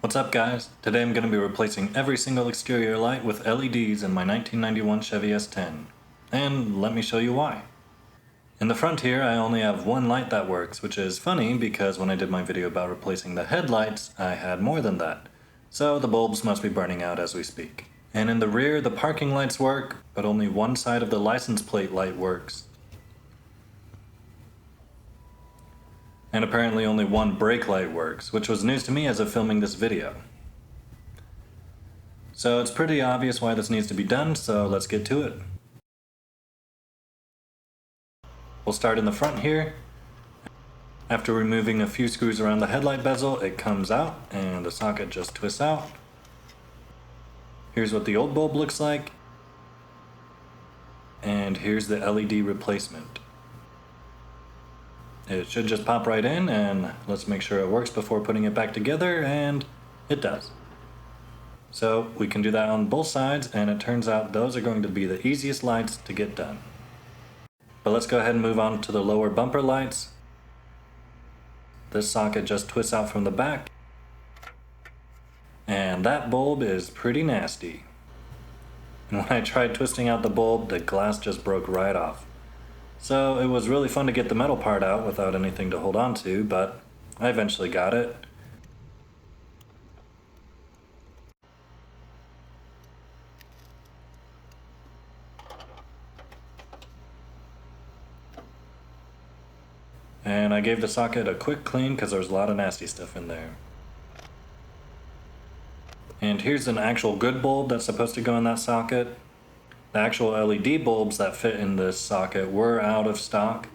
What's up guys? Today I'm going to be replacing every single exterior light with LEDs in my 1991 Chevy S10. And let me show you why. In the front here I only have one light that works, which is funny because when I did my video about replacing the headlights I had more than that. So the bulbs must be burning out as we speak. And in the rear the parking lights work, but only one side of the license plate light works. And apparently only one brake light works, which was news to me as of filming this video. So it's pretty obvious why this needs to be done, so let's get to it. We'll start in the front here. After removing a few screws around the headlight bezel, it comes out and the socket just twists out. Here's what the old bulb looks like. And here's the LED replacement. It should just pop right in, and let's make sure it works before putting it back together, and it does. So we can do that on both sides, and it turns out those are going to be the easiest lights to get done. But let's go ahead and move on to the lower bumper lights. This socket just twists out from the back, and that bulb is pretty nasty. And when I tried twisting out the bulb, the glass just broke right off. So it was really fun to get the metal part out without anything to hold on to, but I eventually got it. And I gave the socket a quick clean because there was a lot of nasty stuff in there. And here's an actual good bulb that's supposed to go in that socket. The actual LED bulbs that fit in this socket were out of stock,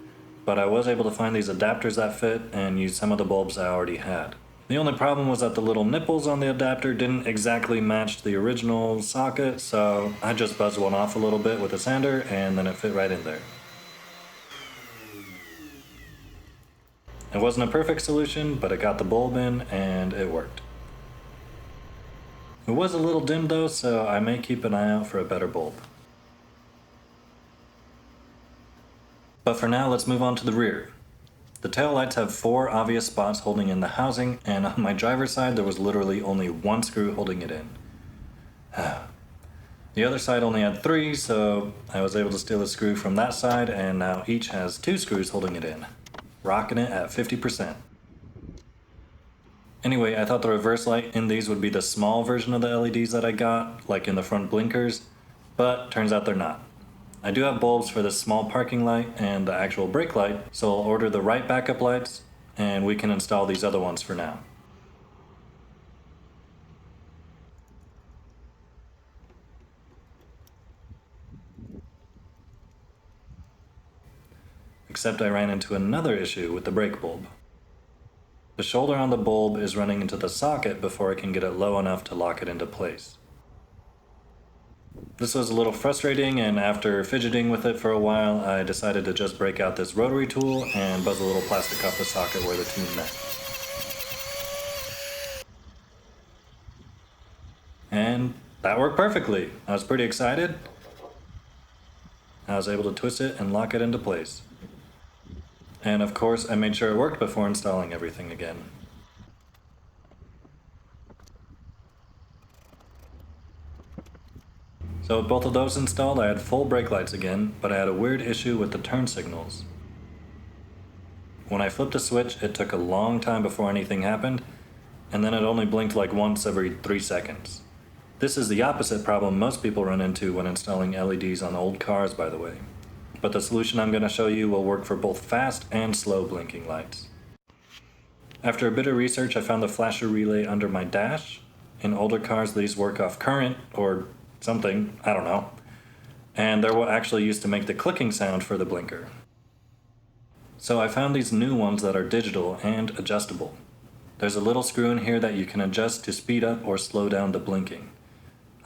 but I was able to find these adapters that fit and use some of the bulbs I already had. The only problem was that the little nipples on the adapter didn't exactly match the original socket, so I just buzzed one off a little bit with a sander and then it fit right in there. It wasn't a perfect solution, but it got the bulb in and it worked. It was a little dim though, so I may keep an eye out for a better bulb. But for now, let's move on to the rear. The taillights have 4 obvious spots holding in the housing, and on my driver's side there was literally only 1 screw holding it in. The other side only had 3, so I was able to steal a screw from that side, and now each has 2 screws holding it in. Rocking it at 50%. Anyway, I thought the reverse light in these would be the small version of the LEDs that I got, like in the front blinkers, but turns out they're not. I do have bulbs for this small parking light and the actual brake light, so I'll order the right backup lights and we can install these other ones for now. Except I ran into another issue with the brake bulb. The shoulder on the bulb is running into the socket before I can get it low enough to lock it into place. This was a little frustrating, and after fidgeting with it for a while, I decided to just break out this rotary tool and buzz a little plastic off the socket where the two met. And that worked perfectly. I was pretty excited. I was able to twist it and lock it into place. And of course, I made sure it worked before installing everything again. So with both of those installed, I had full brake lights again, but I had a weird issue with the turn signals. When I flipped a switch, it took a long time before anything happened, and then it only blinked like once every 3 seconds. This is the opposite problem most people run into when installing LEDs on old cars, by the way. But the solution I'm going to show you will work for both fast and slow blinking lights. After a bit of research, I found the flasher relay under my dash. In older cars, these work off current, or something, I don't know. And they're what actually used to make the clicking sound for the blinker. So I found these new ones that are digital and adjustable. There's a little screw in here that you can adjust to speed up or slow down the blinking.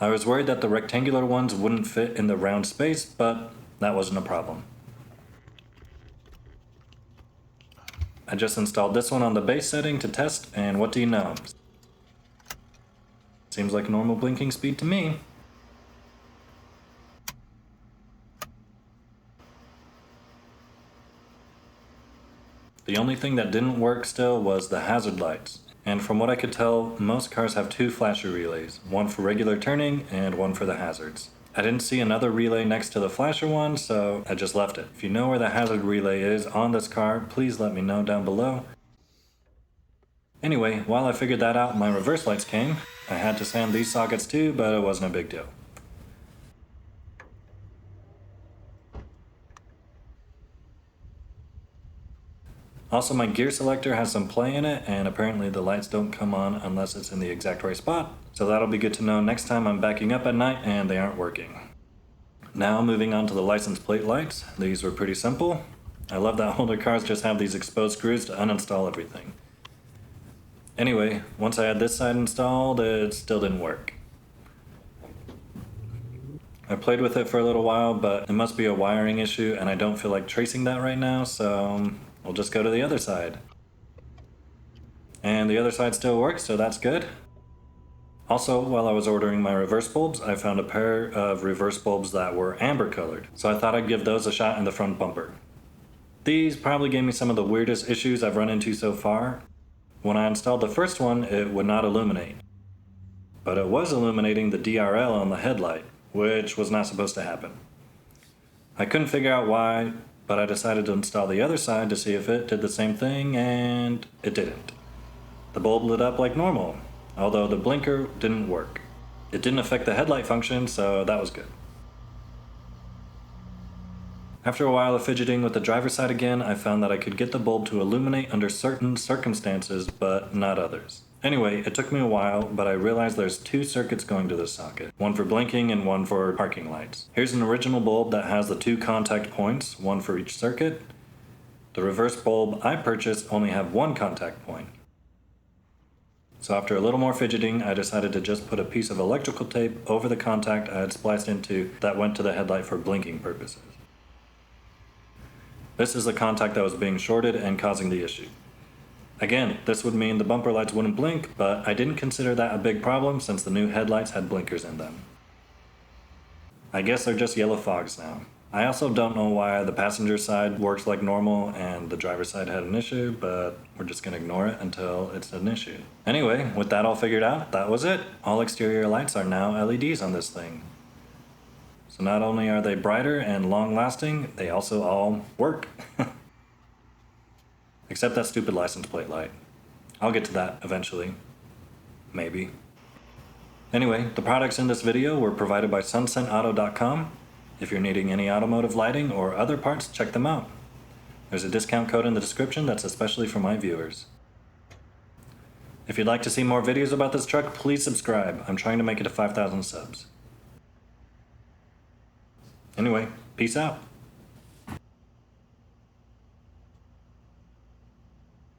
I was worried that the rectangular ones wouldn't fit in the round space, but that wasn't a problem. I just installed this one on the base setting to test, and what do you know? Seems like normal blinking speed to me. The only thing that didn't work still was the hazard lights. And from what I could tell, most cars have two flasher relays, one for regular turning and one for the hazards. I didn't see another relay next to the flasher one, so I just left it. If you know where the hazard relay is on this car, please let me know down below. Anyway, while I figured that out, my reverse lights came. I had to sand these sockets too, but it wasn't a big deal. Also, my gear selector has some play in it, and apparently the lights don't come on unless it's in the exact right spot. So that'll be good to know next time I'm backing up at night and they aren't working. Now moving on to the license plate lights. These were pretty simple. I love that older cars just have these exposed screws to uninstall everything. Anyway, once I had this side installed, it still didn't work. I played with it for a little while, but it must be a wiring issue and I don't feel like tracing that right now, so we'll just go to the other side. And the other side still works, so that's good. Also, while I was ordering my reverse bulbs, I found a pair of reverse bulbs that were amber colored, so I thought I'd give those a shot in the front bumper. These probably gave me some of the weirdest issues I've run into so far. When I installed the first one, it would not illuminate. But it was illuminating the DRL on the headlight, which was not supposed to happen. I couldn't figure out why, but I decided to install the other side to see if it did the same thing, and it didn't. The bulb lit up like normal, although the blinker didn't work. It didn't affect the headlight function, so that was good. After a while of fidgeting with the driver's side again, I found that I could get the bulb to illuminate under certain circumstances, but not others. Anyway, it took me a while, but I realized there's two circuits going to this socket. One for blinking and one for parking lights. Here's an original bulb that has the two contact points, one for each circuit. The reverse bulb I purchased only have one contact point. So after a little more fidgeting, I decided to just put a piece of electrical tape over the contact I had spliced into that went to the headlight for blinking purposes. This is the contact that was being shorted and causing the issue. Again, this would mean the bumper lights wouldn't blink, but I didn't consider that a big problem since the new headlights had blinkers in them. I guess they're just yellow fogs now. I also don't know why the passenger side works like normal and the driver's side had an issue, but we're just gonna ignore it until it's an issue. Anyway, with that all figured out, that was it. All exterior lights are now LEDs on this thing. So not only are they brighter and long lasting, they also all work. Except that stupid license plate light. I'll get to that eventually. Maybe. Anyway, the products in this video were provided by sunsetauto.com. If you're needing any automotive lighting or other parts, check them out. There's a discount code in the description that's especially for my viewers. If you'd like to see more videos about this truck, please subscribe. I'm trying to make it to 5,000 subs. Anyway, peace out.